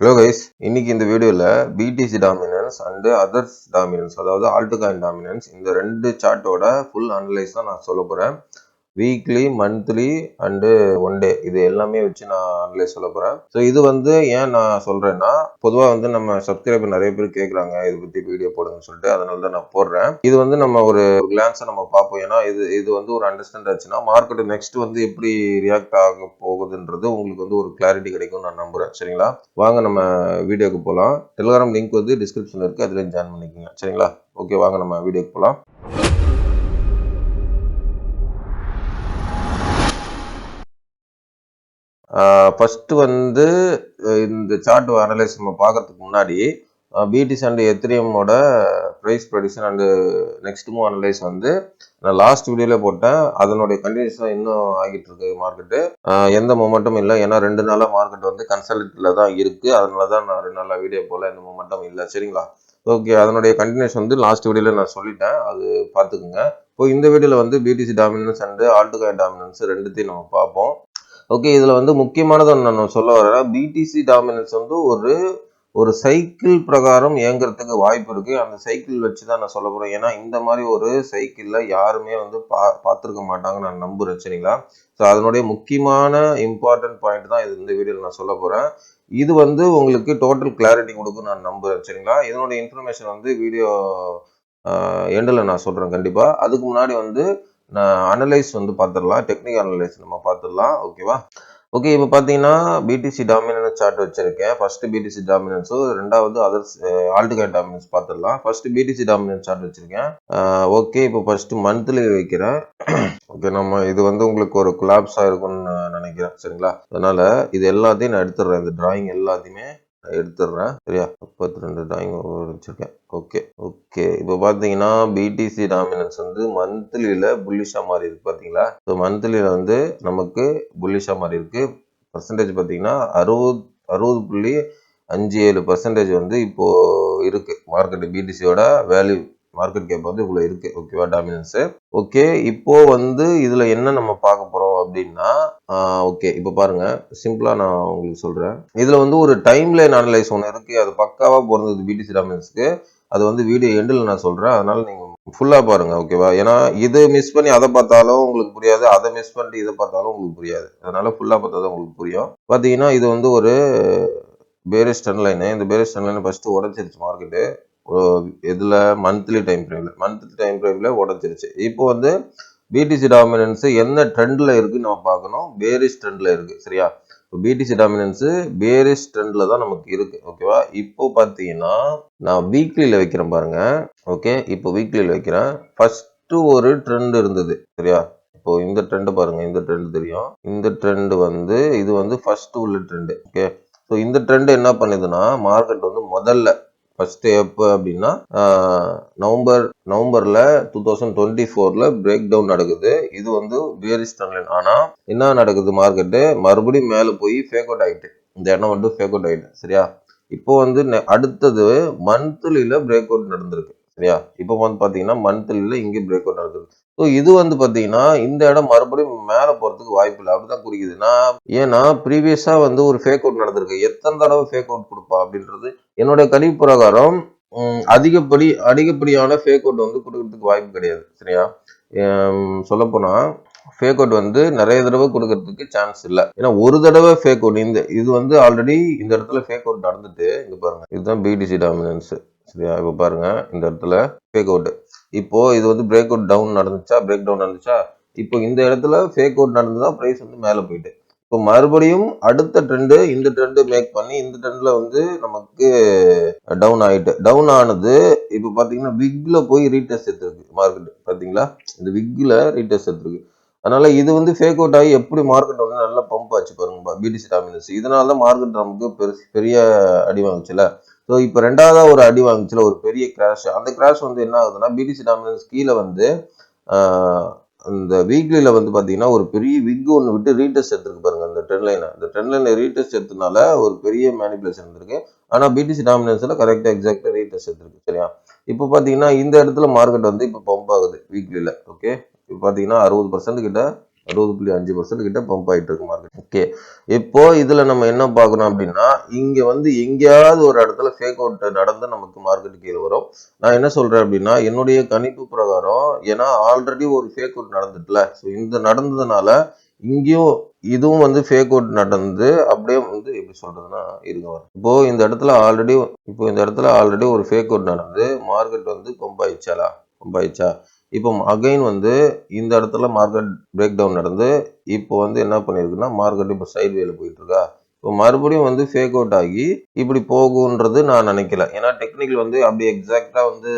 Hello guys, இன்னைக்கு இந்த வீடியோவில் BTC dominance and others dominance, அதாவது ஆல்ட்காயின் டாமினன்ஸ், இந்த ரெண்டு சார்ட்டோட ஃபுல் அனலைஸ் தான் நான் சொல்ல போகிறேன். Weekly, monthly and one day இது எல்லாமே வச்சு நான் அனலைஸ் சொல்ல போகிறேன். ஸோ இது ஏன் நான் சொல்கிறேன்னா, பொதுவாக நம்ம சப்ஸ்கிரைபர் நிறைய பேர் கேட்குறாங்க இதை பற்றி வீடியோ போடுங்கன்னு சொல்லிட்டு, அதனால தான் நான் போடுறேன். இது நம்ம ஒரு கிளான்ஸை நம்ம பார்ப்போம். ஏன்னா இது ஒரு அண்டர்ஸ்டாண்ட் ஆச்சுன்னா மார்க்கெட் நெக்ஸ்ட் எப்படி ரியாக்ட் ஆக போகுதுன்றது உங்களுக்கு ஒரு கிளாரிட்டி கிடைக்கும் நான் நம்புகிறேன். சரிங்களா, வாங்க நம்ம வீடியோக்கு போகலாம். டெலிகிராம் லிங்க் டிஸ்கிரிப்ஷனில் இருக்குது, அதில் ஜாயின் பண்ணிக்கோங்க. சரிங்களா, ஓகே, வாங்க நம்ம வீடியோக்கு போகலாம். ஃபர்ஸ்ட் இந்த சார்ட் அனலைஸ் நம்ம பார்க்கறதுக்கு முன்னாடி பிடிசி அண்ட் எத்திரியமோட price prediction and next move analyse நான் லாஸ்ட் வீடியோவில் போட்டேன். அதனுடைய கண்டினியூஷன் இன்னும் ஆகிட்டு இருக்கு. மார்க்கெட்டு எந்த மொமெண்ட்டும் இல்லை. ஏன்னா 2 நாளாக மார்க்கெட் கன்சல்ட்டில் தான் இருக்கு. அதனால தான் நான் 2 நாளாக வீடியோ போல எந்த மொமெண்ட்டும் இல்லை. சரிங்களா, ஓகே. அதனுடைய கண்டினியூஷன் லாஸ்ட் வீடியோவில் நான் சொல்லிட்டேன், அது பார்த்துக்குங்க. இப்போ இந்த வீடியோவில் பிடிசி டாமினன்ஸ் அண்டு ஆல்ட்காயின் டாமினன்ஸ் ரெண்டுத்தையும் நம்ம பார்ப்போம். ஓகே, இதில் முக்கியமானது நான் சொல்ல வரேன். பிடிசி டாமினன்ஸ் ஒரு சைக்கிள் பிரகாரம் இயங்குறதுக்கு வாய்ப்பு இருக்கு. அந்த சைக்கிள் வச்சு தான் நான் சொல்ல போறேன். ஏன்னா இந்த மாதிரி ஒரு சைக்கிள்ல யாருமே பார்த்துருக்க மாட்டாங்கன்னு நான் நம்புறேன். சரிங்களா, ஸோ அதனுடைய முக்கியமான இம்பார்ட்டன்ட் பாயிண்ட் தான் இது இந்த வீடியோவில் நான் சொல்ல போறேன். இது உங்களுக்கு டோட்டல் கிளாரிட்டி கொடுக்கும் நான் நம்புறேன். சரிங்களா, இதனுடைய இன்ஃபர்மேஷன் வீடியோ எண்டில் நான் சொல்றேன் கண்டிப்பா. அதுக்கு முன்னாடி நான் அனலைஸ் பார்த்துடலாம். டெக்னிக்கல் அனலைஸ் நம்ம பார்த்துடலாம். ஓகேவா, ஓகே. இப்போ பார்த்தீங்கன்னா பிடிசி டாமினன்ஸ் சார்ட் வச்சிருக்கேன். ஃபர்ஸ்ட் பிடிசி டாமினன்ஸும், ரெண்டாவது அதர்ஸ் ஆல்ட்காயின் டாமினன்ஸ் பார்த்துடலாம். ஃபர்ஸ்ட் பிடிசி டாமினன்ஸ் சார்ட் வச்சிருக்கேன். ஓகே, இப்போ ஃபர்ஸ்ட் மந்த்லி வைக்கிறேன். ஓகே, நம்ம இது உங்களுக்கு ஒரு கொலாப்ஸ் ஆயிருக்கும்னு நான் நினைக்கிறேன். சரிங்களா, அதனால இது எல்லாத்தையும் நான் எடுத்துடுறேன். இந்த டிராயிங் எல்லாத்தையுமே எடுத்துடுறேன். சரியா, 32 டிராயிங் வச்சிருக்கேன். Okay okay. இப்போ பார்த்தீங்கன்னா பிடிசி டாமினன்ஸ் மந்த்லியில் புல்லிஷாக மாறி இருக்கு. பார்த்தீங்களா, ஸோ மந்த்லியில் நமக்கு புல்லிஷாக மாறி இருக்கு. பர்சன்டேஜ் பார்த்தீங்கன்னா 60.57% இப்போ இருக்கு. மார்க்கெட் பிடிசியோட வேல்யூ மார்க்கெட் கேப் இவ்வளோ இருக்கு. ஓகேவா, டாமினன்ஸ். ஓகே, இப்போ இதுல என்ன நம்ம பார்க்க போறோம் அப்படின்னா, ஓகே, இப்போ பாருங்க, சிம்பிளா நான் உங்களுக்கு சொல்றேன். இதுல ஒரு டைம் லைன் அனலைஸ் ஒன்று இருக்கு. அது பக்காவா பொருந்தது பிடிசி டாமினன்ஸ்க்கு. அது வீடியோ எண்டில் நான் சொல்றேன். அதனால நீங்க ஃபுல்லா பாருங்க. ஓகேவா, ஏன்னா இது மிஸ் பண்ணி அதை பார்த்தாலும் உங்களுக்கு புரியாது, அதை மிஸ் பண்ணிட்டு இதை பார்த்தாலும் உங்களுக்கு புரியாது. அதனால ஃபுல்லா பார்த்தா தான் உங்களுக்கு புரியும். பாத்தீங்கன்னா இது ஒரு பேரிஷ் ட்ரெண்ட் லைன். இந்த பேரிஷ் ட்ரெண்ட் லைன் ஃபர்ஸ்ட் உடஞ்சிருச்சு மார்க்கெட்டு. இதுல மந்த்லி டைம் ஃப்ரேம்ல உடஞ்சிருச்சு. இப்போ பிடிசி டாமினன்ஸ் என்ன ட்ரெண்ட்ல இருக்குன்னு நம்ம பார்க்கணும். பேரிஷ் ட்ரெண்ட்ல இருக்கு. சரியா, பிடிசி டாமினன்ஸ் பேரிஷ் ட்ரெண்ட்ல தான் நமக்கு இருக்கு. ஓகேவா, இப்போ பார்த்தீங்கன்னா நான் வீக்லியில வைக்கிறேன் பாருங்க. ஓகே, இப்போ வீக்லியில வைக்கிறேன். ஃபர்ஸ்ட் ஒரு ட்ரெண்ட் இருந்தது. சரியா, இப்போ இந்த ட்ரெண்ட் பாருங்க. இந்த ட்ரெண்ட் தெரியும். இந்த ட்ரெண்ட் இது ஃபர்ஸ்ட் உள்ள ட்ரெண்ட். ஓகே, ஸோ இந்த ட்ரெண்ட் என்ன பண்ணுதுன்னா, மார்க்கெட் முதல்ல ஃபர்ஸ்ட் எப்போ அப்படின்னா நவம்பர்ல 2024 பிரேக் டவுன் நடக்குது. இது பேரிஷ் ட்ரெண்ட் லைன். ஆனா என்ன நடக்குது, மார்க்கெட்டு மறுபடியும் மேல போய் ஃபேக் அவுட் ஆயிட்டு, இந்த இடம் ஃபேக் அவுட் ஆயிட்டு. சரியா, இப்போ அடுத்தது மந்த்லியில பிரேக் அவுட் நடந்திருக்கு. சரியா, இப்போ பாத்தீங்கன்னா மந்த்லியில இங்கே பிரேக் அவுட் நடந்திருக்கு. ஸோ இது பாத்தீங்கன்னா இந்த இடம் மறுபடியும் மேல போறதுக்கு வாய்ப்பு இல்லை அப்படிதான் குறிக்குது. ஏன்னா ப்ரீவியஸா ஒரு ஃபேக் அவுட் நடந்திருக்கு. எத்தனை தடவை ஃபேக் அவுட் கொடுப்பா அப்படின்றது என்னுடைய கணிப்பு பிரகாரம் அதிகப்படியான ஃபேக் அவுட் கொடுக்கறதுக்கு வாய்ப்பு கிடையாது. சரியா, சொல்ல போனா ஃபேக் அவுட் நிறைய தடவை கொடுக்கறதுக்கு சான்ஸ் இல்லை. ஏன்னா ஒரு தடவை ஃபேக் அவுட் இது ஆல்ரெடி இந்த இடத்துல ஃபேக் அவுட் நடந்துட்டு, இங்க பாருங்க, இதுதான் பிடிசி டாமினன்ஸ். சரியா, இப்போ பாருங்க, இந்த இடத்துல ஃபேக் அவுட். இப்போ இது பிரேக் அவுட் டவுன் நடந்துச்சா, இப்போ இந்த இடத்துல ஃபேக் அவுட் நடந்துதான் பிரைஸ் மேல போயிட்டு, இப்போ மறுபடியும் அடுத்த ட்ரெண்ட், இந்த ட்ரெண்ட் மேக் பண்ணி இந்த ட்ரெண்ட்ல நமக்கு டவுன் ஆனது. இப்போ பாத்தீங்கன்னா விக்ல போய் ரீடெஸ்ட் எடுத்திருக்கு மார்க்கெட். பாத்தீங்களா, இந்த விக்ல ரீடெஸ்ட் எடுத்திருக்கு. அதனால இது ஃபேக் அவுட் ஆகி எப்படி மார்க்கெட் நல்லா பம்ப் ஆச்சு பாருங்க பிடிசி டாமினன்ஸ். இதனாலதான் மார்க்கெட் நமக்கு பெரிய அடி வாங்குச்சுல. ஸோ இப்போ ரெண்டாவதா ஒரு அடி வாங்குச்சுல, ஒரு பெரிய கிராஷ். அந்த கிராஷ் என்ன ஆகுதுன்னா, பிடிசி டாமினன்ஸ் கீழே அந்த வீக்லியில பாத்தீங்கன்னா ஒரு பெரிய விக் ஒன்று விட்டு ரீடெஸ்ட் எடுத்துருக்கு பாருங்க. அந்த ட்ரெண்ட் லைனை ரீடெஸ்ட் எடுத்தனால ஒரு பெரிய மேனிபுலேஷன் இருந்திருக்கு. ஆனா பிடிசி டாமினன்ஸ்ல கரெக்டா எக்ஸாக்டா ரீடெஸ்ட் எடுத்திருக்கு. சரியா, இப்போ பாத்தீங்கன்னா இந்த இடத்துல மார்க்கெட் இப்போ பம்ப் ஆகுது வீக்லியில. ஓகே, இப்போ பாத்தீங்கன்னா 60% கிட்ட 60.5% கிட்ட பம்ப் ஆயிட்டு இருக்கு மார்க்கெட். ஓகே, இப்போ இதுல நம்ம என்ன பார்க்கணும் அப்படின்னா, இங்க வந்து எங்கேயாவது ஒரு இடத்துல ஃபேக் அவுட் நடந்து நமக்கு மார்க்கெட் கீழே வரும். நான் என்ன சொல்றேன் அப்படின்னா, என்னுடைய கணிப்பு பிரகாரம், ஏன்னா ஆல்ரெடி ஒரு ஃபேக் அவுட் நடந்துட்டுல, ஸோ இந்த நடந்ததுனால இங்கேயும் இதுவும் வந்து ஃபேக் அவுட் நடந்து அப்படியே வந்து எப்படி சொல்றதுன்னா இருங்க வரும். இப்போ இந்த இடத்துல ஆல்ரெடி ஒரு ஃபேக் அவுட் நடந்து மார்க்கெட் வந்து பம்ப் ஆயிடுச்சா. இப்போ அகைன் வந்து இந்த இடத்துல மார்க்கெட் பிரேக் டவுன் நடந்து இப்போ வந்து என்ன பண்ணிருக்குன்னா மார்க்கெட் இப்போ சைட் வேல போயிட்டு இருக்கா. இப்போ மறுபடியும் வந்து ஃபேக் அவுட் ஆகி இப்படி போகுன்றது நான் நினைக்கல. ஏன்னா டெக்னிக்கல் வந்து அப்படி எக்ஸாக்டா வந்து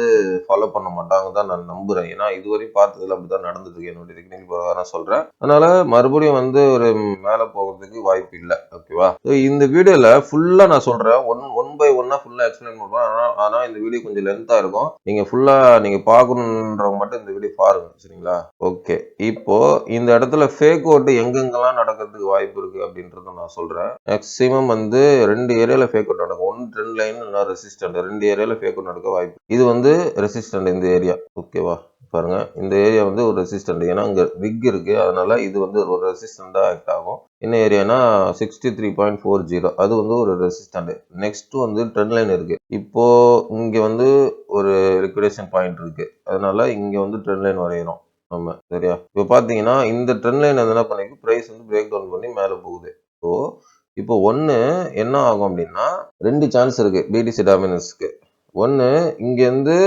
ஃபாலோ பண்ண மாட்டாங்க தான் நான் நம்புறேன். ஏன்னா இதுவரை பார்த்ததுல அப்படிதான் நடந்தது, என்னுடைய டெக்னிக்கல் பிரகாரம் சொல்றேன். அதனால மறுபடியும் வந்து ஒரு மேல போகிறதுக்கு வாய்ப்பு இல்லை. ஓகேவா? இந்த வீடியோல ஃபுல்லா நான் சொல்றேன், ஒன் பை ஒன்னா ஃபுல்லா எக்ஸ்பிளைன் பண்றேன். ஆனா இந்த வீடியோ கொஞ்சம் லென்த்தா இருக்கும். நீங்க ஃபுல்லா நீங்க பார்க்கணுன்றவங்க மட்டும் இந்த வீடியோ பாருங்க, சரிங்களா? ஓகே, இப்போ இந்த இடத்துல ஃபேக் அவுட் எங்கெங்கெல்லாம் நடக்கிறதுக்கு வாய்ப்பு இருக்கு அப்படின்றத நான் சொல்றேன். மேக்ஸிமம் வந்து 2 ஏரியால ஃபேக் அவுட் நடக்கும். ஒன்று ட்ரெண்ட் லைன், இன்னொரு ரெசிஸ்டன்ட். 2 ஏரியால ஃபேக் அவுட் நடக்க வாய்ப்பு. இது வந்து ரெசிஸ்டன்ட் இந்த ஏரியா. ஓகேவா? பாருங்க, இந்த ஏரியா வந்து ஒரு ரெசிஸ்டன்ட். ஏன்னா இங்க விக் இருக்கு, அதனால இது வந்து ஒரு ரெசிஸ்டண்டா ஆக்ட் ஆகும். என்ன ஏரியானா 63.40, அது வந்து ஒரு ரெசிஸ்டன்ட். நெக்ஸ்ட் வந்து ட்ரெண்ட் லைன் இருக்கு. இப்போ இங்க வந்து ஒரு லிக்விடேஷன் பாயிண்ட் இருக்கு, அதனால இங்க வந்து ட்ரெண்ட் லைன் வரையணும் நம்ம, சரியா? இப்போ பாத்தீங்கன்னா இந்த ட்ரெண்ட் லைன் என்ன பண்ணிருக்கு, பிரைஸ் வந்து பிரேக் டவுன் பண்ணி மேல போகுது. ஸோ இப்போ ஒன்று என்ன ஆகும் அப்படின்னா, 2 சான்ஸ் இருக்கு பிடிசி டாமினன்ஸ்க்கு. ஒன்று இங்கேருந்து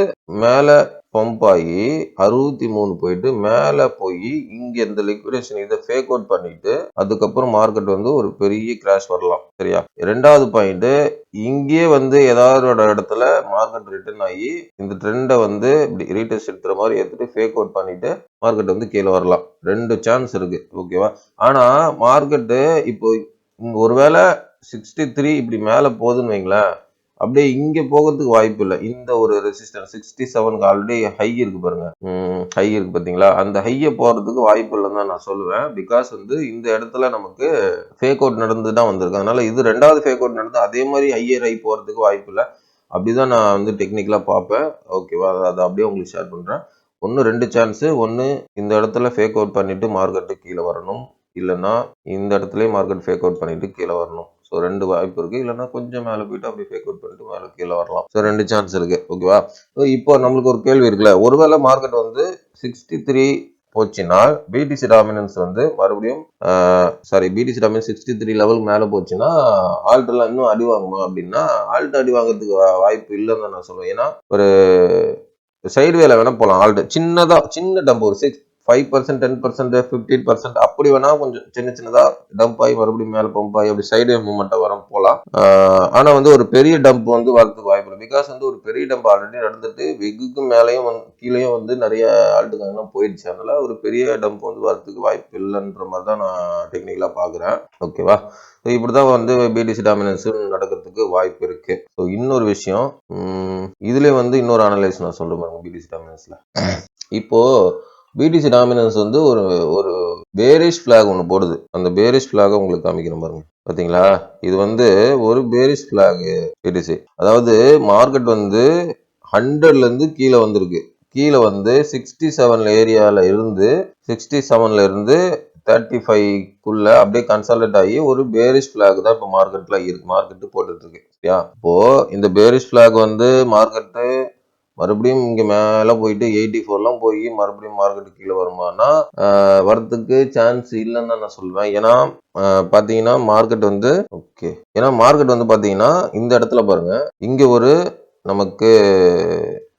மேலே பம்ப் ஆகி 63 போயிட்டு மேலே போய் இங்கே இந்த லிக்விடேஷன் இதை ஃபேக் அவுட் பண்ணிட்டு அதுக்கப்புறம் மார்க்கெட் வந்து ஒரு பெரிய கிராஷ் வரலாம், சரியா? 2வது பாயிண்ட், இங்கே வந்து ஏதாவது ஒரு இடத்துல மார்க்கெட் ரிட்டர்ன் ஆகி இந்த ட்ரெண்டை வந்து இப்படி ரீடெஸ்ட் எடுத்துற மாதிரி எடுத்துட்டு ஃபேக் அவுட் பண்ணிட்டு மார்க்கெட் வந்து கீழே வரலாம். 2 சான்ஸ் இருக்கு, ஓகேவா? ஆனா மார்க்கெட்டு இப்போ ஒருவேளை 63 இப்படி மேல போகுதுன்னு வைங்களேன், அப்படியே இங்க போகிறதுக்கு வாய்ப்பு இல்லை. இந்த ஒரு ரெசிஸ்டன்ஸ் 67 ஆல்ரெடி ஹை இருக்கு பாருங்க, ஹை இருக்கு பாத்தீங்களா? அந்த ஹையை போறதுக்கு வாய்ப்பு இல்லைன்னு தான் நான் சொல்லுவேன். பிகாஸ் வந்து இந்த இடத்துல நமக்கு ஃபேக் அவுட் நடந்து தான் வந்திருக்கு. அதனால இது 2வது ஃபேக் அவுட் நடந்து அதே மாதிரி ஹையர் ஹை போறதுக்கு வாய்ப்பு இல்லை. அப்படிதான் நான் வந்து டெக்னிக்கலா பார்ப்பேன். ஓகேவா? அதை அப்படியே உங்களுக்கு ஷேர் பண்றேன். 2 சான்ஸ். ஒன்று இந்த இடத்துல ஃபேக் அவுட் பண்ணிட்டு மார்க்கெட்டு கீழே வரணும், இல்லைன்னா இந்த இடத்துலயே மார்க்கெட் ஃபேக் அவுட் பண்ணிட்டு கீழே வரணும். ஸோ 2 வாய்ப்பு இருக்கு. இல்லைன்னா கொஞ்சம் மேலே போயிட்டு அப்படி ஃபேக் அவுட் பண்ணிட்டு மேலே கீழே வரலாம். ஸோ 2 சான்ஸ் இருக்கு, ஓகேவா? ஸோ இப்போ நம்மளுக்கு ஒரு கேள்வி இருக்குல்ல, ஒருவேளை மார்க்கெட் வந்து 63 போச்சுன்னா பிடிசி டாமினன்ஸ் வந்து மறுபடியும் பிடிசி டாமினன்ஸ் 63 லெவல் மேலே போச்சுன்னா ஆல்ட் எல்லாம் இன்னும் அடி வாங்குமா அப்படின்னா, ஆல்ட் அடி வாங்குறதுக்கு வாய்ப்பு இல்லைன்னு தான் நான் சொல்லுவேன். ஏன்னா ஒரு சைடு வேலை வேணா போகலாம். ஆல்ட் சின்ன டம்ப் ஒரு 5%, 10%, 15% அப்படி வேணா கொஞ்சம் சின்னதா டம்ப் ஆகி மறுபடியும் மேல பம்ப் ஆகி அப்படி சைடு மூவ்மெண்ட் வர போகலாம். ஆனா வந்து ஒரு பெரிய டம்ப் வந்து வரதுக்கு வாய்ப்பு இல்லை. பிகாஸ் வந்து ஒரு பெரிய டம்ப் ஆல்ரெடி நடந்துட்டு வெகுக்கு மேலேயும் கீழேயும் வந்து நிறைய ஆல்ட்டுக்காரங்களாம் போயிடுச்சு. அதனால ஒரு பெரிய டம்ப் வந்து வரதுக்கு வாய்ப்பு இல்லைன்ற மாதிரி தான் நான் டெக்னிக்கலா பாக்குறேன், ஓகேவா? இப்படிதான் வந்து பிடிசி டாமினன்ஸ் நடக்கிறதுக்கு வாய்ப்பு இருக்கு. ஸோ இன்னொரு விஷயம், இதுல வந்து இன்னொரு அனலைஸ் நான் சொல்றேன் பிடிசி டாமினன்ஸ்ல. இப்போ பிடிசி டாமினன்ஸ் வந்து ஒரு பேரிஷ் பிளாக் ஒன்று போடுது. அந்த பேரிஷ் பிளாக உங்களுக்கு காமிக்கிறேன் பாருங்க, பாத்தீங்களா? இது வந்து ஒரு பேரிஷ் பிளாக் பிடிசி. அதாவது மார்க்கெட் வந்து 100ல இருந்து கீழே வந்திருக்கு. கீழே வந்து 67 ஏரியால இருந்து 67ல இருந்து 35க்குள்ள அப்படியே கன்சாலிடேட் ஆகி ஒரு பேரிஷ் பிளாக் தான் இப்போ மார்க்கெட்ல இருக்கு, மார்க்கெட் போட்டுட்டு இருக்கு, சரியா? இப்போ இந்த பேரிஷ் பிளாக் வந்து மார்க்கெட்டு மறுபடியும் இங்க மேல போயிட்டு 84 போய் மறுபடியும் மார்க்கெட் கீழே வருமானா வரதுக்கு சான்ஸ் இல்லைன்னு தான் நான் சொல்லுவேன். ஏன்னா பாத்தீங்கன்னா மார்க்கெட் வந்து பாத்தீங்கன்னா இந்த இடத்துல பாருங்க, இங்க ஒரு நமக்கு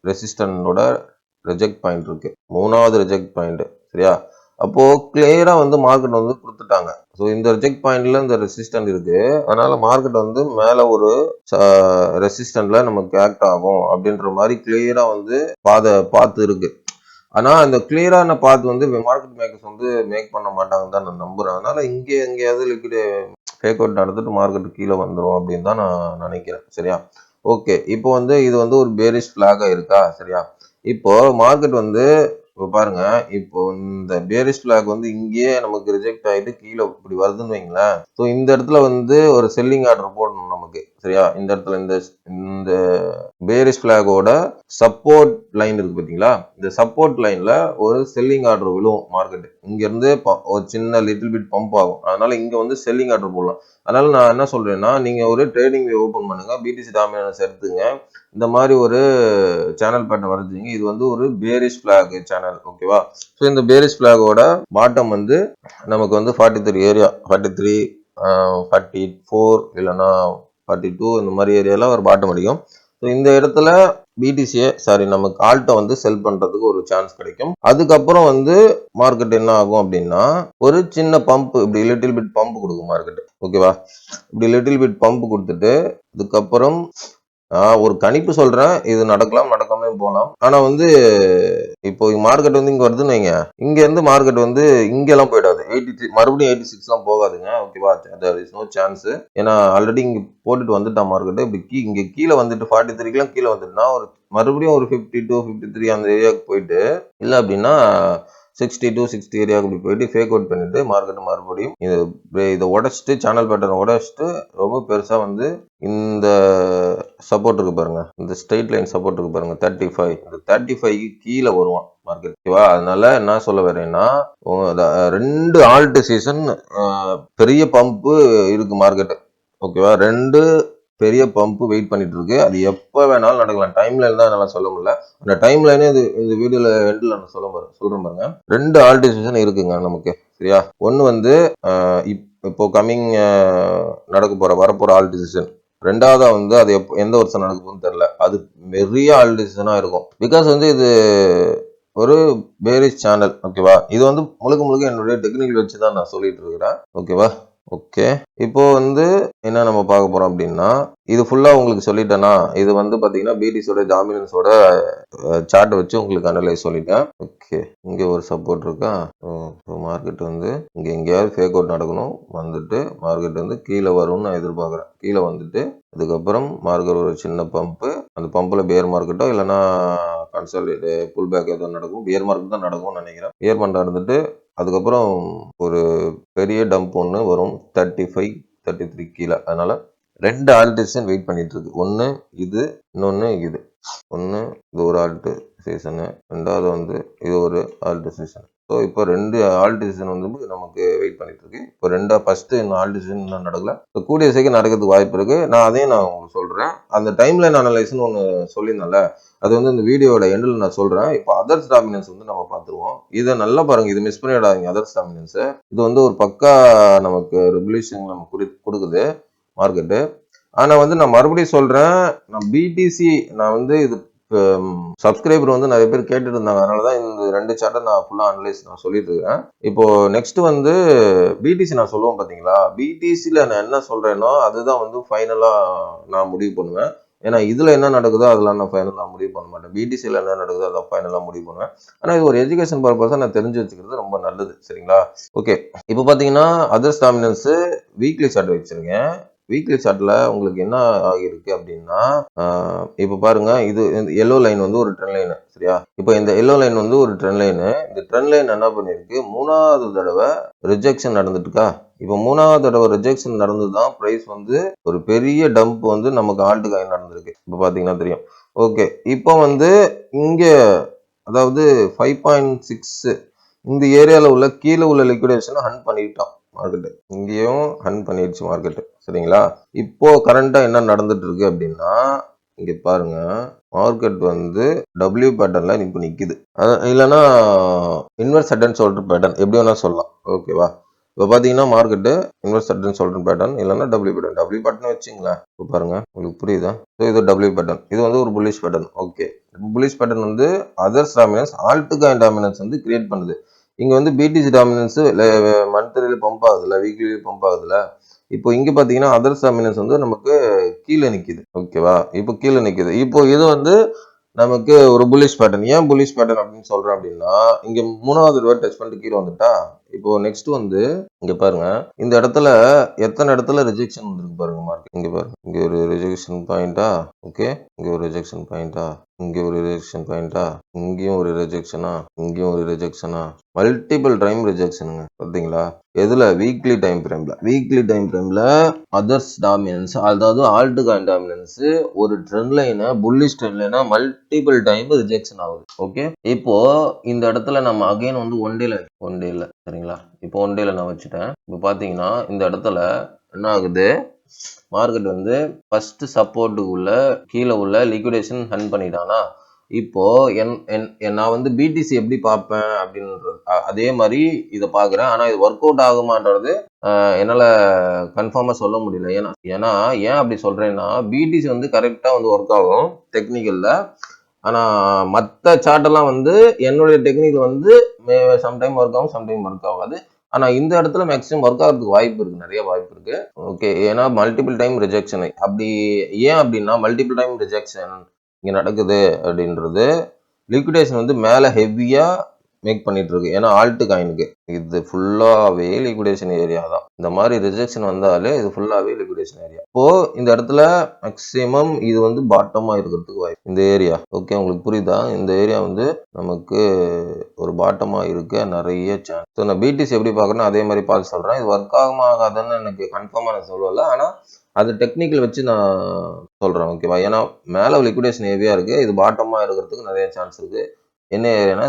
ரெசிஸ்டன்டோட ரிஜெக்ட் பாயிண்ட் இருக்கு, 3வது ரிஜெக்ட் பாயிண்ட், சரியா? அப்போ கிளியரா வந்து மார்க்கெட் வந்து கொடுத்துட்டாங்க. ஸோ இந்த ரிஜெக்ட் பாயிண்ட்ல இந்த ரெசிஸ்டன்ட் இருக்கு, அதனால மார்க்கெட் வந்து மேல ஒரு ரெசிஸ்டன்ட்ல நமக்கு ஆக்ட் ஆகும் அப்படின்ற மாதிரி கிளியரா வந்து பார்த்து இருக்கு. ஆனா அந்த கிளியரான பாத் வந்து மார்க்கெட் மேக்கர்ஸ் வந்து மேக் பண்ண மாட்டாங்கன்னு தான் நான் நம்புறேன். அதனால இங்கே எங்கேயாவது லிக்விட் ஃபேக் அவுட் நடந்துட்டு மார்க்கெட் கீழே வந்துடும் அப்படின்னு தான் நான் நினைக்கிறேன், சரியா? ஓகே, இப்போ வந்து இது வந்து ஒரு பேரிஷ் பிளாகா இருக்கா, சரியா? இப்போ மார்க்கெட் வந்து இப்போ பாருங்க, இப்போ இந்த பேரிஷ் பிளாக் வந்து இங்கேயே நமக்கு ரிஜெக்ட் ஆகிட்டு கீழே இப்படி வருதுன்னு வைங்களேன். ஸோ இந்த இடத்துல வந்து ஒரு செல்லிங் ஆர்டர் போடணும் நமக்கு, சரியா? இந்த இடத்துல இந்த பேரிஷ் பிளாகோட சப்போர்ட் லைன் இருக்கு பார்த்தீங்களா, இந்த சப்போர்ட் லைன்ல ஒரு செல்லிங் ஆர்டர் விழுவும் மார்க்கெட். இங்க இருந்து ஒரு சின்ன லிட்டில் பிட் பம்ப் ஆகும். அதனால இங்க வந்து செல்லிங் ஆர்டர் போடலாம். அதனால நான் என்ன சொல்றேன்னா, நீங்க ஒரு ட்ரேடிங் வியூ ஓபன் பண்ணுங்க, பிடிசி டாமினன்ஸ் எடுத்துங்க. இந்த மாதிரி ஒரு சேனல் பேட்டர்ன் வரைஞ்சிங்க. இது வந்து ஒரு பேரிஷ் பிளாக் சேனல். ஓகேவா? ஸோ இந்த பேரிஷ் பிளாகோட பாட்டம் வந்து நமக்கு வந்து 43 ஏரியா, 43, 44 இல்லைன்னா 42 இந்த மாதிரி ஏரியால ஒரு பாட்டம் அடிக்கும். ஸோ இந்த இடத்துல பிடிசியை நமக்கு ஆல்ட்டை வந்து செல் பண்றதுக்கு ஒரு சான்ஸ் கிடைக்கும். அதுக்கப்புறம் வந்து மார்க்கெட் என்ன ஆகும் அப்படின்னா, ஒரு சின்ன பம்ப், இப்படி லிட்டில் பிட் பம்ப் கொடுக்கும் மார்க்கெட். ஓகேவா? இப்படி லிட்டில் பிட் பம்ப் கொடுத்துட்டு அதுக்கப்புறம் ஒரு கணிப்பு சொல்றேன், இது நடக்கலாம் நடக்காமலே போகலாம். ஆனா வந்து இப்போ மார்க்கெட் வந்து இங்க வருதுன்னு வைங்க, இங்க இருந்து மார்க்கெட் வந்து இங்க எல்லாம் போயிடாது. 83 மறுபடியும் 86 எல்லாம் போகாதுங்க. ஓகேவா? There is no chance. ஏன்னா ஆல்ரெடி இங்க போட்டுட்டு வந்துட்டான் மார்க்கெட். இப்படி இங்க கீழே வந்துட்டு 43 எல்லாம் கீழே வந்துட்டுனா ஒரு மறுபடியும் ஒரு 52, 53 அந்த ஏரியாவுக்கு போயிட்டு, இல்ல அப்படின்னா 62, 60 ஏரியாவுக்கு இப்படி போயிட்டு ஃபேக் அவுட் பண்ணிட்டு மார்க்கெட் மறுபடியும் இதை உடைச்சிட்டு, சேனல் பேட்டர்ன் உடைச்சிட்டு ரொம்ப பெருசா வந்து இந்த சப்போர்ட் இருக்கு பாருங்க, இந்த ஸ்ட்ரெயிட் லைன் சப்போர்ட் இருக்கு பாருங்க 35, இந்த 35க்கு கீழே வருவான் மார்க்கெட். ஓகேவா? அதனால என்ன சொல்ல வரேன்னா, 2 ஆல்ட் சீசன் பெரிய பம்பு இருக்கு மார்க்கெட். ஓகேவா? 2 பெரிய பம்ப் வெயிட் பண்ணிட்டு இருக்கு. அது எப்ப வேணாலும் நடக்கலாம். டைம் லைன் தான் என்னால சொல்ல முடியல. அந்த டைம் லைனே இந்த வீடியோல எண்ட்ல நான் சொல்றேன் பாருங்க. 2 ஆல்டர்னேஷன் இருக்குங்க நமக்கு. சரியா? ஒன்னு வந்து இப்போ கமிங் வரப்போற ஆல்டர்னேஷன். ரெண்டாவதா வந்து அது எந்த வருஷம் நடக்க போகுதுன்னு தெரியல. அது பெரிய ஆல்டர்னேஷனா இருக்கும். பிகாஸ் வந்து இது ஒரு பேரிஷ் சேனல். ஓகேவா? இது வந்து முழுக்க என்னுடைய டெக்னிக்கல் வச்சு தான் நான் சொல்லிட்டு இருக்கிறேன். ஓகேவா? ஓகே, இப்போ வந்து என்ன நம்ம பார்க்க போறோம் அப்படின்னா, இது ஃபுல்லா உங்களுக்கு சொல்லிட்டேன்னா, இது வந்து பாத்தீங்கன்னா பிடிசியோட டாமினன்ஸோட சார்ட் வச்சு உங்களுக்கு அனலைஸ் சொல்லிட்டேன். ஓகே, இங்க ஒரு சப்போர்ட் இருக்கா. மார்க்கெட் வந்து இங்க எங்கேயாவது ஃபேக் அவுட் நடக்கணும், வந்துட்டு மார்க்கெட் வந்து கீழே வரும்னு நான் எதிர்பார்க்குறேன். கீழே வந்துட்டு அதுக்கப்புறம் மார்க்கெட் ஒரு சின்ன பம்பு, அந்த பம்பில் பேர் மார்க்கெட்டோ இல்லைன்னா கன்சாலிடேட் புல் பேக் ஏதோ நடக்கும். பியர் மார்க்கெட் தான் நடக்கும்னு நினைக்கிறேன். பியர் மார்க்கெட் நடந்துட்டு அதுக்கப்புறம் ஒரு பெரிய டம்ப் ஒன்று வரும் 35, 33 கீழே. அதனால 2 ஆல்டர்னேஷன் வெயிட் பண்ணிட்டு இருக்கு. ஒன்று இது, இன்னொன்று இது. ஒன்று இது ஒரு ஆல்ட் சீசனு, ரெண்டாவது வந்து இது ஒரு ஆல்ட் சீசன். ஸோ இப்போ 2 ஆல்டர்னேஷன் வந்து நமக்கு வெயிட் பண்ணிட்டு இருக்கு. இப்போ ஃபர்ஸ்ட் இன்னும் ஆல்டர்னேஷன் இன்னும் நடக்கல. இப்போ கூடிய சீக்கிரம் நடக்கிறதுக்கு வாய்ப்பு இருக்கு. அதையும் நான் உங்களுக்கு சொல்றேன். அந்த டைம் லைன் அனலைஸ்னு ஒன்று சொல்லியிருந்தேன்ல, அது வந்து இந்த வீடியோட எண்டில் நான் சொல்றேன். இப்போ அதர்ஸ் டாமினன்ஸ் வந்து நம்ம பார்த்துருவோம். இதை நல்லா பாருங்க, இது மிஸ் பண்ணிடாதீங்க. அதர்ஸ் டாமினன்ஸ் இது வந்து ஒரு பக்கா நமக்கு ரெகுலேஷன் நமக்கு கொடுக்குது மார்க்கெட்டு. ஆனா வந்து நான் மறுபடியும் சொல்றேன், நான் பிடிசி நான் வந்து இது சப்ஸ்கிரைபர் வந்து நிறைய பேர் கேட்டுட்டு இருந்தாங்க. அதனாலதான் இந்த 2 சார்ட்டை நான் ஃபுல்லா அனலைஸ் நான் சொல்லிட்டு இருக்கேன். இப்போ நெக்ஸ்ட் வந்து பிடிசி நான் சொல்லுவேன் பாத்தீங்களா, பிடிசில நான் என்ன சொல்றேனோ அதுதான் வந்து ஃபைனலா நான் முடிவு பண்ணுவேன். ஏன்னா இதுல என்ன நடக்குதோ அதெல்லாம் நான் ஃபைனலா முடிவு பண்ண மாட்டேன். பிடிசில என்ன நடக்குதோ அதை ஃபைனலா முடிவு பண்ணுவேன். ஆனா இது ஒரு எஜுகேஷன் பர்பஸா நான் தெரிஞ்சு வச்சுக்கிறது ரொம்ப நல்லது. சரிங்களா? ஓகே, இப்போ பாத்தீங்கன்னா அதர்ஸ் டாமினன்ஸ் வீக்லி சார்ட் வச்சிருக்கேன். வீக்லி சார்ட்ல உங்களுக்கு என்ன ஆகிருக்கு அப்படின்னா, இப்போ பாருங்க, இது எல்லோ லைன் வந்து ஒரு ட்ரெண்ட் லைன். சரியா? இப்போ இந்த எல்லோ லைன் வந்து ஒரு ட்ரெண்ட் லைன். இந்த ட்ரெண்ட் லைன் என்ன பண்ணிருக்கு, 3வது தடவை ரிஜெக்ஷன் நடந்துட்டு இருக்கா. இப்போ 3வது தடவை ரிஜெக்ஷன் நடந்துதான் பிரைஸ் வந்து ஒரு பெரிய டம்ப் வந்து நமக்கு ஆல்ட் காயின் நடந்திருக்கு. இப்போ பாத்தீங்கன்னா தெரியும். ஓகே, இப்போ வந்து இங்க அதாவது 5.6 இந்த ஏரியால உள்ள கீழே உள்ள லிக்விடேஷன் ஹன் பண்ணிட்டான் மார்க்கெட். இங்கேயும் ஹன் பண்ணிடுச்சு மார்க்கெட். சரிங்களா? இப்போ கரண்டா என்ன நடந்துட்டு இருக்கு அப்படின்னா, இங்க பாருங்க, மார்க்கெட் வந்து டபிள்யூ பேட்டர்ன்ல இப்ப நிக்குது. இல்லைன்னா inverse head and shoulder pattern, எப்படி வேணா சொல்லலாம். ஓகேவா? இப்போ பாத்தீங்கன்னா market inverse head and shoulder pattern இல்லைன்னா டபிள்யூ பேட்டர்ன் வச்சுங்களேன். இப்போ பாருங்க, உங்களுக்கு புரியுதா? இது டபிள்யூ பேட்டர்ன், இது வந்து ஒரு bullish pattern. Okay, bullish pattern வந்து others dominance, alt coin dominance வந்து கிரியேட் பண்ணுது. இங்க வந்து பிடிசி டாமினன்ஸ் மந்த்லியில பம்ப் ஆகுதுல, வீக்லியில பம்ப் ஆகுதுல. இப்போ இங்க பாத்தீங்கன்னா அதர்ஸ் டாமினன்ஸ் வந்து நமக்கு கீழே நிக்குது. ஓகேவா? இப்போ கீழே நிக்குது. இப்போ இது வந்து நமக்கு ஒரு புல்லிஷ் பேட்டர்ன். ஏன் புல்லிஷ் பேட்டர்ன் அப்படின்னு சொல்றேன் அப்படின்னா, இங்க 3வது தடவை டச் பண்ணிட்டு கீழே வந்துட்டா, இப்போ நெக்ஸ்ட் வந்து இங்க பாருங்க, இந்த இடத்துல எத்தனை இடத்துல ரிஜெக்ஷன் வந்திருக்கு பாருங்க மார்க். இங்க பாருங்க, இங்க ஒரு ரிஜெக்ஷன் பாயிண்டா, ஓகே, இங்க ஒரு ரிஜெக்ஷன் பாயிண்டா, இங்க ஒரு ரிஜெக்ஷன் பாயிண்டா, இங்கேயும் ஒரு ரிஜெக்ஷனா, இங்கேயும் ஒரு ரிஜெக்ஷனா, மல்டிபிள் டைம் ரிஜெக்ஷனுங்க. பார்த்தீங்களா? எதுல? வீக்லி டைம் ஃப்ரேம்ல. வீக்லி டைம் ஃப்ரேம்ல அதர்ஸ் டாமினன்ஸ், அதாவது ஆல்ட் காயின் டாமினன்ஸ் ஒரு ட்ரெண்ட் லைனை, புல்லிஷ் ட்ரெண்ட் லைனை மல்டிபிள் டைம் ரிஜெக்ஷன் ஆகுது. ஓகே, இப்போ இந்த இடத்துல நம்ம அகைன் வந்து ஒன் டேல சரிங்களா? இப்போ ஒன் டேல நான் வச்சுட்டேன். இப்போ பாத்தீங்கன்னா இந்த இடத்துல என்ன ஆகுது, மார்க்கெட் வந்து ஃபர்ஸ்ட் சப்போர்ட்டுக்குள்ள கீழே உள்ள லிக்விடேஷன் ஹன் பண்ணிட்டானா, இப்போ நான் வந்து பிடிசி எப்படி பார்ப்பேன் அப்படின்றது அதே மாதிரி இதை பார்க்குறேன். ஆனால் இது ஒர்க் அவுட் ஆகுமான்றது என்னால் கன்ஃபார்மாக சொல்ல முடியல. ஏன்னா ஏன் அப்படி சொல்கிறேன்னா, பிடிசி வந்து கரெக்டாக வந்து ஒர்க் ஆகும் டெக்னிக்கலில். ஆனால் மற்ற சார்ட்டெல்லாம் வந்து என்னுடைய டெக்னிக்கல் வந்து சம்டைம் ஒர்க் ஆகும், சம்டைம் ஒர்க் ஆகாது. ஆனால் இந்த இடத்துல மேக்ஸிமம் ஒர்க் ஆகிறதுக்கு வாய்ப்பு இருக்குது, நிறைய வாய்ப்பு இருக்குது. ஓகே, ஏன்னா மல்டிபிள் டைம் ரிஜெக்ஷன். அப்படி ஏன் அப்படின்னா மல்டிபிள் டைம் ரிஜெக்ஷன் இங்கே நடக்குது அப்படின்றது, லிக்விடேஷன் வந்து மேலே ஹெவியாக மேக் பண்ணிட்டு இருக்கு. ஏன்னா ஆல்ட் காயினுக்கு இது ஃபுல்லாகவே லிக்விடேஷன் ஏரியா தான். இந்த மாதிரி ரிஜெக்ஷன் வந்தாலே இது ஃபுல்லாகவே லிக்விடேஷன் ஏரியா. இப்போ இந்த இடத்துல மேக்ஸிமம் இது வந்து பாட்டமாக இருக்கிறதுக்கு வாய்ப்பு இந்த ஏரியா. ஓகே, உங்களுக்கு புரியுதா? இந்த ஏரியா வந்து நமக்கு ஒரு பாட்டமாக இருக்க நிறைய சான்ஸ். ஸோ நான் பிடிசி எப்படி பார்க்குறேன்னா அதே மாதிரி பார்த்து சொல்கிறேன். இது ஒர்க் ஆகுமா ஆகாதுன்னு எனக்கு கன்ஃபார்மாக நான் சொல்லலை. ஆனால் அது டெக்னிக்கல் வச்சு நான் சொல்கிறேன், ஓகேவா? ஏன்னா மேலே லிக்விடேஷன் ஹெவியாக இருக்குது, இது பாட்டமாக இருக்கிறதுக்கு நிறைய சான்ஸ் இருக்குது. என்ன ஏரியானா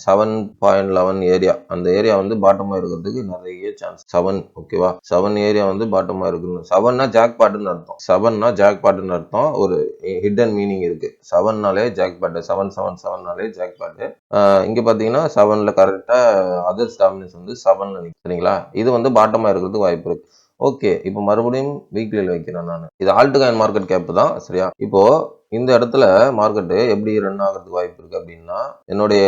7.11 ஏரியா. அந்த ஏரியா வந்து பாட்டமாக இருக்கிறதுக்கு நிறைய சான்ஸ். 7, ஓகேவா? 7 ஏரியா வந்து பாட்டமாக இருக்குன்னு. 7னா ஜாக் பாட்டுன்னு அர்த்தம். 7னா ஜாக் பாட்டுன்னு அர்த்தம். ஒரு ஹிடன் மீனிங் இருக்கு. 7நாலே ஜாக் பாட்டு, 777நாலே ஜாக் பாட்டு. இங்க பாத்தீங்கன்னா 7ல கரெக்டா அதர்ஸ் டாமினன்ஸ் வந்து 7ல நிற்கும், சரிங்களா? இது வந்து பாட்டமாக இருக்கிறதுக்கு வாய்ப்பு இருக்கு. ஓகே, இப்போ மறுபடியும் வீக்லியில் வைக்கிறேன் நான். இது ஆல்ட் காயின் மார்க்கெட் கேப் தான், சரியா? இப்போ இந்த இடத்துல மார்க்கெட்டு எப்படி ரன் ஆகிறதுக்கு வாய்ப்பு இருக்கு அப்படின்னா, என்னுடைய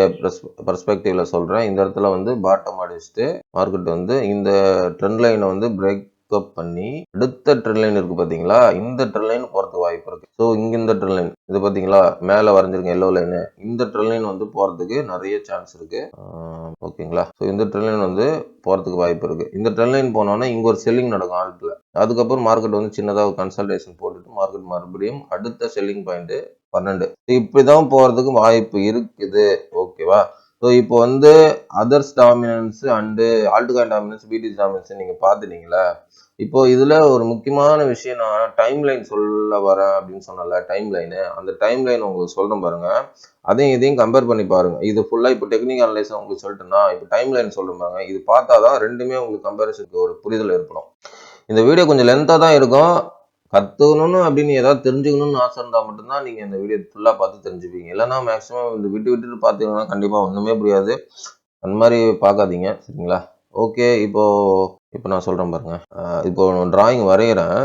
பெர்ஸ்பெக்டிவ்ல சொல்றேன். இந்த இடத்துல வந்து பாட்டம் அடிச்சுட்டு மார்க்கெட் வந்து இந்த ட்ரெண்ட் லைனை வந்து பிரேக் அப் பண்ணி அடுத்த ட்ரெண்ட் லைன் இருக்கு பாத்தீங்களா, இந்த ட்ரெண்ட் லைன் போறதுக்கு வாய்ப்பு இருக்கு. ஸோ இங்க இந்த ட்ரெண்ட் லைன் இது பாத்தீங்களா, மேல வரைஞ்சிருக்க எல்லோ லைனு, இந்த ட்ரெண்ட் லைன் வந்து போறதுக்கு நிறைய சான்ஸ் இருக்கு. ஓகேங்களா? ஸோ இந்த ட்ரெண்ட் லைன் வந்து போறதுக்கு வாய்ப்பு இருக்கு. இந்த ட்ரெண்ட் லைன் போனோன்னா இங்க ஒரு செல்லிங் நடக்கும் ஆல்ட்ல. அதுக்கப்புறம் மார்க்கெட் வந்து சின்னதாக கன்சல்டேஷன் போட்டுட்டு மார்க்கெட் மறுபடியும் அடுத்த செல்லிங் பாயிண்ட் 12 இப்படிதான் போறதுக்கு வாய்ப்பு இருக்குது, ஓகேவா? ஸோ இப்போ வந்து others dominance and alt coin dominance, BTC dominance நீங்க பாத்துட்டீங்களா? இப்போ இதுல ஒரு முக்கியமான விஷயம், நான் டைம் லைன் சொல்ல வரேன் அப்படின்னு சொன்னல, டைம் லைனு, அந்த டைம் லைன் உங்களுக்கு சொல்றேன் பாருங்க. அதையும் இதையும் கம்பேர் பண்ணி பாருங்க. இது ஃபுல்லா இப்போ டெக்னிக்கல் அனலைஸ் உங்களுக்கு சொல்லிட்டேன்னா, இப்போ டைம் லைன் சொல்றேன் பாருங்க. இது பார்த்தாதான் ரெண்டுமே உங்களுக்கு கம்பேரிசனுக்கு ஒரு புரிதல் ஏற்படும். இந்த வீடியோ கொஞ்சம் லென்த்தா தான் இருக்கும். கத்துக்கணும்னு அப்படின்னு ஏதாவது தெரிஞ்சுக்கணும்னு ஆசை இருந்தால் மட்டும்தான் நீங்கள் இந்த வீடியோ ஃபுல்லாக பார்த்து தெரிஞ்சுப்பீங்க. இல்லைன்னா மேக்ஸிமம் இந்த விட்டுட்டு பார்த்தீங்கன்னா கண்டிப்பாக ஒன்றுமே புரியாது. அந்த மாதிரி பார்க்காதீங்க, சரிங்களா? ஓகே, இப்போ நான் சொல்கிறேன் பாருங்க. இப்போ டிராயிங் வரைகிறேன்,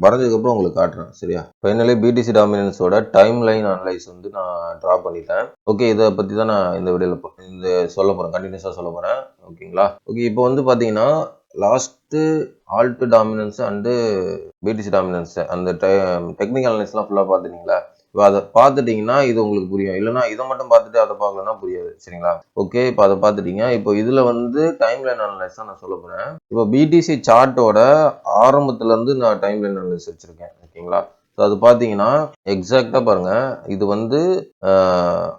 வரைஞ்சதுக்கப்புறம் உங்களுக்கு காட்டுறேன், சரியா? ஃபைனலி பிடிசி டாமினன்ஸோட டைம் லைன் அனலைஸ் வந்து நான் ட்ரா பண்ணிட்டேன். ஓகே, இதை பற்றி தான் நான் இந்த வீடியோவில் சொல்ல போகிறேன், கண்டினியூஸாக சொல்ல போகிறேன், ஓகேங்களா? ஓகே, இப்போ வந்து பார்த்தீங்கன்னா last alt dominance and BTC dominance அந்த டெக்னிக்கல் அனலைஸ்லாம் ஃபுல்லாக பார்த்துட்டீங்களா? இப்போ அதை பார்த்துட்டிங்கன்னா இது உங்களுக்கு புரியும். இல்லைனா இதை மட்டும் பார்த்துட்டு அதை பார்க்கலன்னா புரியாது, சரிங்களா? ஓகே, இப்போ அதை பார்த்துட்டீங்க. இப்போ இதில் வந்து டைம் லைன் அனலைஸ் தான் நான் சொல்ல போகிறேன். இப்போ பிடிசி சார்ட்டோட ஆரம்பத்துலேருந்து நான் டைம் லைன் அனலைஸ் வச்சுருக்கேன், ஓகேங்களா? ஸோ அது பார்த்தீங்கன்னா எக்ஸாக்டாக பாருங்கள். இது வந்து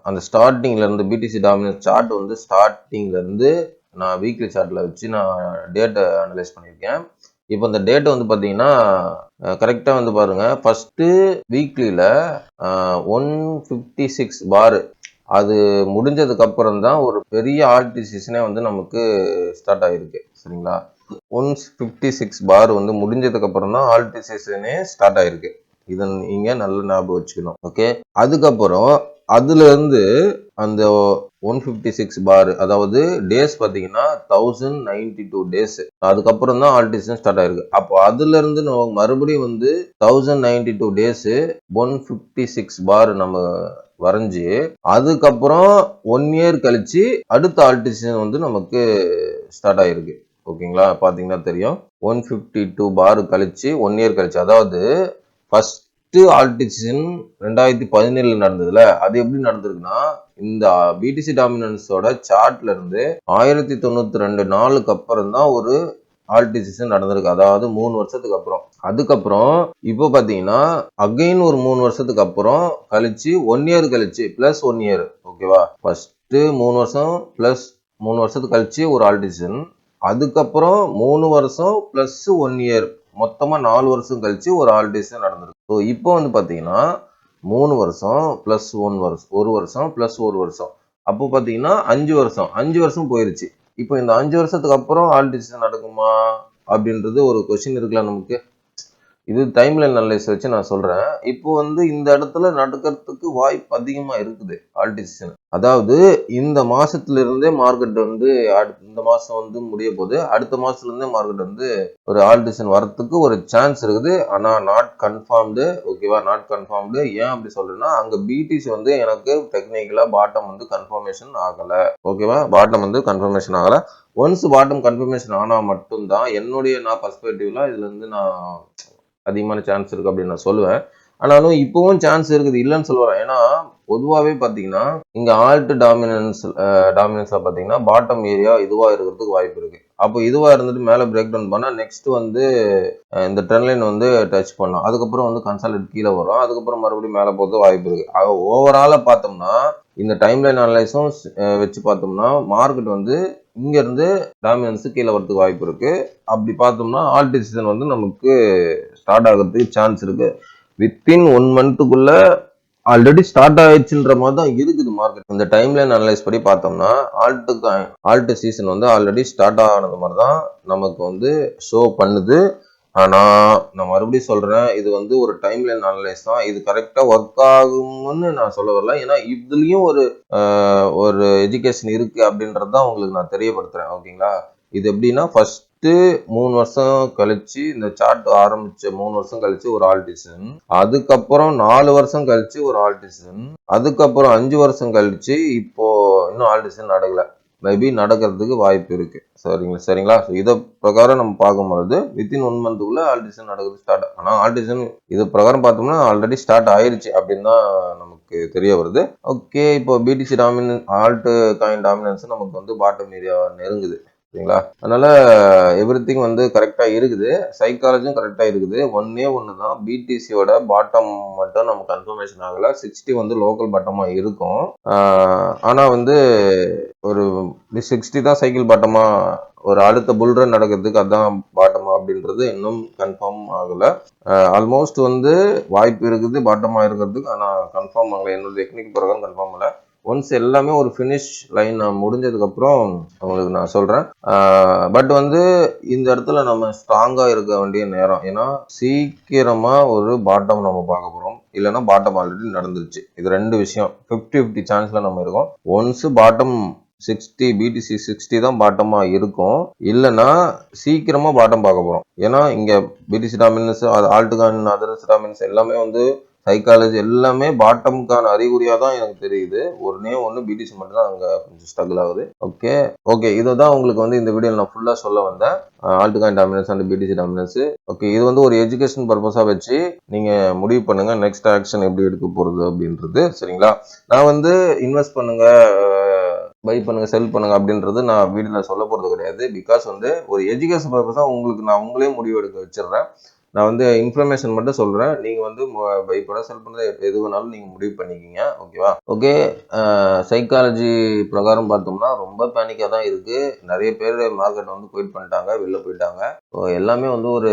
அந்த ஸ்டார்டிங்லேருந்து பிடிசி டாமினன்ஸ் சார்ட் வந்து ஸ்டார்டிங்லேருந்து நான் வீக்லி சார்ட்டில் வச்சு நான் டேட்டை அனலைஸ் பண்ணியிருக்கேன். இப்போ இந்த டேட்டை வந்து பார்த்தீங்கன்னா கரெக்டாக வந்து பாருங்கள். ஃபஸ்ட்டு வீக்லியில் 156 பார் அது முடிஞ்சதுக்கப்புறம் தான் ஒரு பெரிய ஆல்ட் சீசனே வந்து நமக்கு ஸ்டார்ட் ஆகிருக்கு, சரிங்களா? 156 பார் வந்து முடிஞ்சதுக்கப்புறம் தான் ஆல்ட் சீசனே ஸ்டார்ட் ஆகிருக்கு. இதை நீங்கள் நல்ல ஞாபகம் வச்சுக்கணும், ஓகே? அதுக்கப்புறம் அதுலேருந்து அந்த 156 பார், அதாவது டேஸ் பார்த்தீங்கன்னா 1092 டேஸ், அதுக்கப்புறம் தான் ஆல்டிசன் ஸ்டார்ட் ஆயிருக்கு. அப்போ அதுல இருந்து நம்ம மறுபடியும் வந்து 1092 டேஸ் 156 பார் நம்ம வரைஞ்சி அதுக்கப்புறம் 1 இயர் கழிச்சு அடுத்த ஆல்டிசன் வந்து நமக்கு ஸ்டார்ட் ஆயிருக்கு, ஓகேங்களா? பார்த்தீங்கன்னா தெரியும். 152 பார் கழிச்சு 1 இயர் கழிச்சு, அதாவது ஃபர்ஸ்ட் ஆல்ட் டிசிஷன் 2017 நடந்ததுல அது எப்படி நடந்திருக்குன்னா, இந்த பிடிசி டாமினன்ஸோட சார்ட்ல இருந்து 1092 நாளுக்கு அப்புறம் தான் ஒரு ஆல்ட் டிசிஷன் நடந்திருக்கு. அதாவது 3 வருஷத்துக்கு அப்புறம். அதுக்கப்புறம் இப்போ பாத்தீங்கன்னா அகைன் ஒரு 3 வருஷத்துக்கு அப்புறம் கழிச்சு 1 இயர் கழிச்சு பிளஸ் 1 இயர். ஓகேவா? ஃபர்ஸ்ட் 3 வருஷம் பிளஸ் 3 வருஷத்துக்கு கழிச்சு ஒரு ஆல்ட் டிசிஷன், அதுக்கப்புறம் 3 வருஷம் பிளஸ் 1 இயர், மொத்தமா 4 வருஷம் கழிச்சு ஒரு ஆல்ட் டிசிஷன் நடந்திருக்கு. ஸோ இப்போ வந்து பாத்தீங்கன்னா 3 வருஷம் பிளஸ் 1 வருஷம் பிளஸ் 1 வருஷம், அப்போ பாத்தீங்கன்னா 5 வருஷம் போயிருச்சு. இப்போ இந்த 5 வருஷத்துக்கு அப்புறம் ஆல்ட் டிசிஷன் நடக்குமா அப்படின்றது ஒரு கொஸ்டின் இருக்கலாம் நமக்கு. இது டைம்லைன் அனலைஸ் வச்சு நான் சொல்றேன். இப்போ வந்து இந்த இடத்துல நடக்கிறதுக்கு வாய்ப்பு அதிகமா இருக்குது ஆல்ட் டிசிஷன். அதாவது இந்த மாசத்துல இருந்தே மார்க்கெட் வந்து இந்த மாசம் வந்து முடிய போது, அடுத்த மாசத்துல இருந்தே மார்க்கெட் வந்து ஒரு ஆல்ட் டிசிஷன் வரத்துக்கு ஒரு சான்ஸ் இருக்குது. ஆனா நாட் கன்ஃபார்ம்டு. ஓகேவா? Not confirmed. ஏன் அப்படி சொல்றேன்னா, அங்க பிடிசி வந்து எனக்கு டெக்னிக்கலா பாட்டம் வந்து கன்ஃபர்மேஷன் ஆகல. ஓகேவா? பாட்டம் வந்து கன்ஃபர்மேஷன் ஆகல. ஒன்ஸ் பாட்டம் கன்ஃபர்மேஷன் ஆனா மட்டும்தான் என்னுடைய பர்ஸ்பெக்டிவ்ல இதுல இருந்து நான் அதிகமான சான்ஸ் இருக்கு அப்படின்னு நான் சொல்லுவேன். ஆனாலும் இப்பவும் சான்ஸ் இருக்குது, இல்லைன்னு சொல்லுவேன். ஏன்னா பொதுவாகவே பார்த்தீங்கன்னா இங்க ஆல்ட் டாமினன்ஸ்ல பார்த்தீங்கன்னா பாட்டம் ஏரியா இதுவா இருக்கிறதுக்கு வாய்ப்பு இருக்கு. அப்போ இதுவா இருந்துட்டு மேலே பிரேக் டவுன் பண்ணா நெக்ஸ்ட் வந்து இந்த ட்ரெண்ட் லைன் வந்து டச் பண்ணும். அதுக்கப்புறம் வந்து கன்சாலிடேட் கீழே வரும். அதுக்கப்புறம் மறுபடியும் மேலே போகிறது வாய்ப்பு இருக்கு. ஓவராலா பார்த்தோம்னா இந்த டைம் லைன் அனலைஸும் வச்சு பார்த்தோம்னா மார்க்கெட் வந்து இங்க இருந்து டாமினன்ஸ் கீழே வரதுக்கு வாய்ப்பு இருக்கு. அப்படி பார்த்தோம்னா ஆல்ட் டிசிஷன் வந்து நமக்கு ஸ்டார்ட் ஆகிறதுக்கு சான்ஸ் இருக்கு. வித்தின் 1 மந்த்துக்குள்ள ஆல்ரெடி ஸ்டார்ட் ஆயிடுச்சுன்ற மாதிரி தான் இருக்குது மார்க்கெட். இந்த டைம் லைன் அனலைஸ் படி பார்த்தோம்னா ஆல்ட் சீசன் வந்து ஆல்ரெடி ஸ்டார்ட் ஆனது மாதிரி தான் நமக்கு வந்து ஷோ பண்ணுது. ஆனா நான் மறுபடியும் சொல்றேன், இது வந்து ஒரு டைம் லைன் அனலைஸ் தான். இது கரெக்டா ஒர்க் ஆகும்னு நான் சொல்ல வரல. ஏன்னா இதுலயும் ஒரு எஜுகேஷன் இருக்கு அப்படின்றது தான் உங்களுக்கு நான் தெரியப்படுத்துறேன். ஓகேங்களா? இது எப்படின்னா ஃபர்ஸ்ட் 3 வருஷம் கழிச்சு இந்த சார்ட் ஆரம்பிச்ச 3 வருஷம் கழிச்சு ஒரு ஆல்ட் டிசிஷன், அதுக்கப்புறம் 4 வருஷம் கழிச்சு ஒரு ஆல்ட் டிசிஷன், அதுக்கப்புறம் 5 வருஷம் கழிச்சு இப்போ இன்னும் ஆல்ட் டிசிஷன் நடக்கல. மேபி நடக்கிறதுக்கு வாய்ப்பு இருக்கு. சரிங்களா? இதை பிரகாரம் நம்ம பார்க்கும்போது வித்தின் 1 மந்த்துக்குள்ள ஆல்ட் டிசிஷன் நடக்குது ஸ்டார்ட். ஆனா ஆல்ட் டிசிஷன் இது பிரகாரம் பார்த்தோம்னா ஆல்ரெடி ஸ்டார்ட் ஆயிருச்சு அப்படின்னு தான் நமக்கு தெரிய வருது. ஓகே, இப்போ பிடிசி ஆல்ட் காயின் டாமினன்ஸ் நமக்கு வந்து பாட்டம் ஏரியா நெருங்குது. சரிங்களா? அதனால எவ்ரிதிங் வந்து கரெக்டா இருக்குது, சைக்காலஜியும் கரெக்டா இருக்குது. ஒண்ணு தான் பிடிசியோட பாட்டம் மட்டும் நம்ம கன்ஃபர்மேஷன் ஆகல. 60 வந்து லோக்கல் பாட்டமா இருக்கும். ஆனா வந்து ஒரு 60 தான் சைக்கிள் பாட்டமா, ஒரு அடுத்த புல்ரன் நடக்கிறதுக்கு அதான் பாட்டமா அப்படின்றது இன்னும் கன்ஃபார்ம் ஆகல. ஆல்மோஸ்ட் வந்து வாய்ப்பு இருக்குது பாட்டமா இருக்கிறதுக்கு. ஆனா கன்ஃபார்ம் ஆகல. என்னோட டெக்னிக் பிரகாரம் கன்ஃபார்ம் ஆகல. ஒன்ஸ் எல்லாமே ஒரு ஃபினிஷ் லைன் முடிஞ்சதுக்கு அப்புறம் உங்களுக்கு நான் சொல்றேன். பட் வந்து இந்த இடத்துல நம்ம ஸ்ட்ராங்கா இருக்க வேண்டிய நேரம். ஏன்னா சீக்கிரமா ஒரு பாட்டம் நம்ம பார்க்க போறோம், இல்லைன்னா பாட்டம் ஆல்ரெடி நடந்துருச்சு. இது 2 விஷயம் 50-50 சான்ஸ்ல நம்ம இருக்கோம். ஒன்ஸ் பாட்டம் 60 பிடிசி 60 தான் பாட்டமா இருக்கும், இல்லைன்னா சீக்கிரமா பாட்டம் பார்க்க போறோம். ஏன்னா இங்க பிடிசி டாமினன்ஸ், ஆல்ட்காயின், அதர்ஸ் டாமினன்ஸ் எல்லாமே வந்து சைக்காலஜி எல்லாமே பாட்டமுக்கான அறிகுறியா தான் எனக்கு தெரியுது. ஒண்ணு பிடிசி மட்டும் தான் அங்க கொஞ்சம் ஸ்ட்ரகிள் ஆகுது. ஓகே, இதுதான் உங்களுக்கு வந்து இந்த வீடியோல நான் ஃபுல்லா சொல்ல வந்தேன். Altcoin dominance and BTC dominance. Okay, இது வந்து ஒரு எஜுகேஷன் பர்பஸா வச்சு நீங்க முடிவு பண்ணுங்க நெக்ஸ்ட் ஆக்ஷன் எப்படி எடுக்க போறது அப்படின்றது. சரிங்களா? நான் வந்து இன்வெஸ்ட் பண்ணுங்க, பை பண்ணுங்க, செல் பண்ணுங்க அப்படின்றது நான் வீடியோல சொல்ல போறது கிடையாது. பிகாஸ் வந்து ஒரு எஜுகேஷன் பர்பஸா உங்களுக்கு நான் உங்களே முடிவு எடுக்க வச்சிடுறேன். நான் வந்து இன்ஃபர்மேஷன் மட்டும் சொல்றேன். நீங்க வந்து பை பண்ண செல் பண்ண எது வேணாலும் நீங்க முடிவு பண்ணிக்கிங்க. ஓகேவா? ஓகே, சைக்காலஜி பிரகாரம் பார்த்தோம்னா ரொம்ப பேனிக்கா தான் இருக்கு. நிறைய பேர் மார்க்கெட் வந்து குயிட் பண்ணிட்டாங்க, வெளில போயிட்டாங்க. எல்லாமே வந்து ஒரு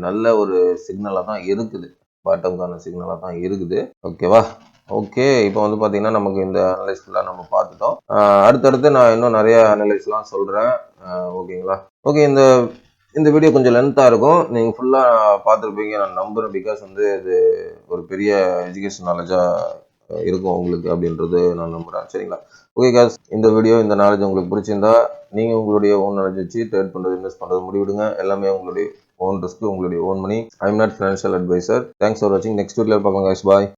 நல்ல ஒரு சிக்னலா தான் இருக்குது, பாட்டம்கான சிக்னலா தான் இருக்குது. ஓகேவா? ஓகே, இப்போ வந்து பார்த்தீங்கன்னா நமக்கு இந்த அனலைஸ் ஃபுல்லாக நம்ம பார்த்துட்டோம். அடுத்தடுத்து நான் இன்னும் நிறைய அனலைஸ்லாம் சொல்கிறேன். ஓகேங்களா? ஓகே, இந்த வீடியோ கொஞ்சம் லென்த்தாக இருக்கும். நீங்கள் ஃபுல்லாக பார்த்துருப்பீங்க நான் நம்புகிறேன். பிகாஸ் வந்து இது ஒரு பெரிய எஜுகேஷன் நாலேஜாக இருக்கும் உங்களுக்கு அப்படின்றது நான் நம்புகிறேன். சரிங்களா? ஓகே காஸ், இந்த வீடியோ இந்த நாலேஜ் உங்களுக்கு பிடிச்சிருந்தா நீங்கள் உங்களுடைய ஓன் நாலேஜ் வச்சு ட்ரேட் பண்ணுறது, இன்வெஸ்ட் பண்ணுறது முடிவிடுங்க. எல்லாமே உங்களுடைய ஓன் ரிஸ்க், உங்களுடைய own money. I am not financial advisor. Thanks for வாட்சிங். நெக்ஸ்ட் வீடியோவில் பார்க்கலாம் காய்ஸ். பாய்.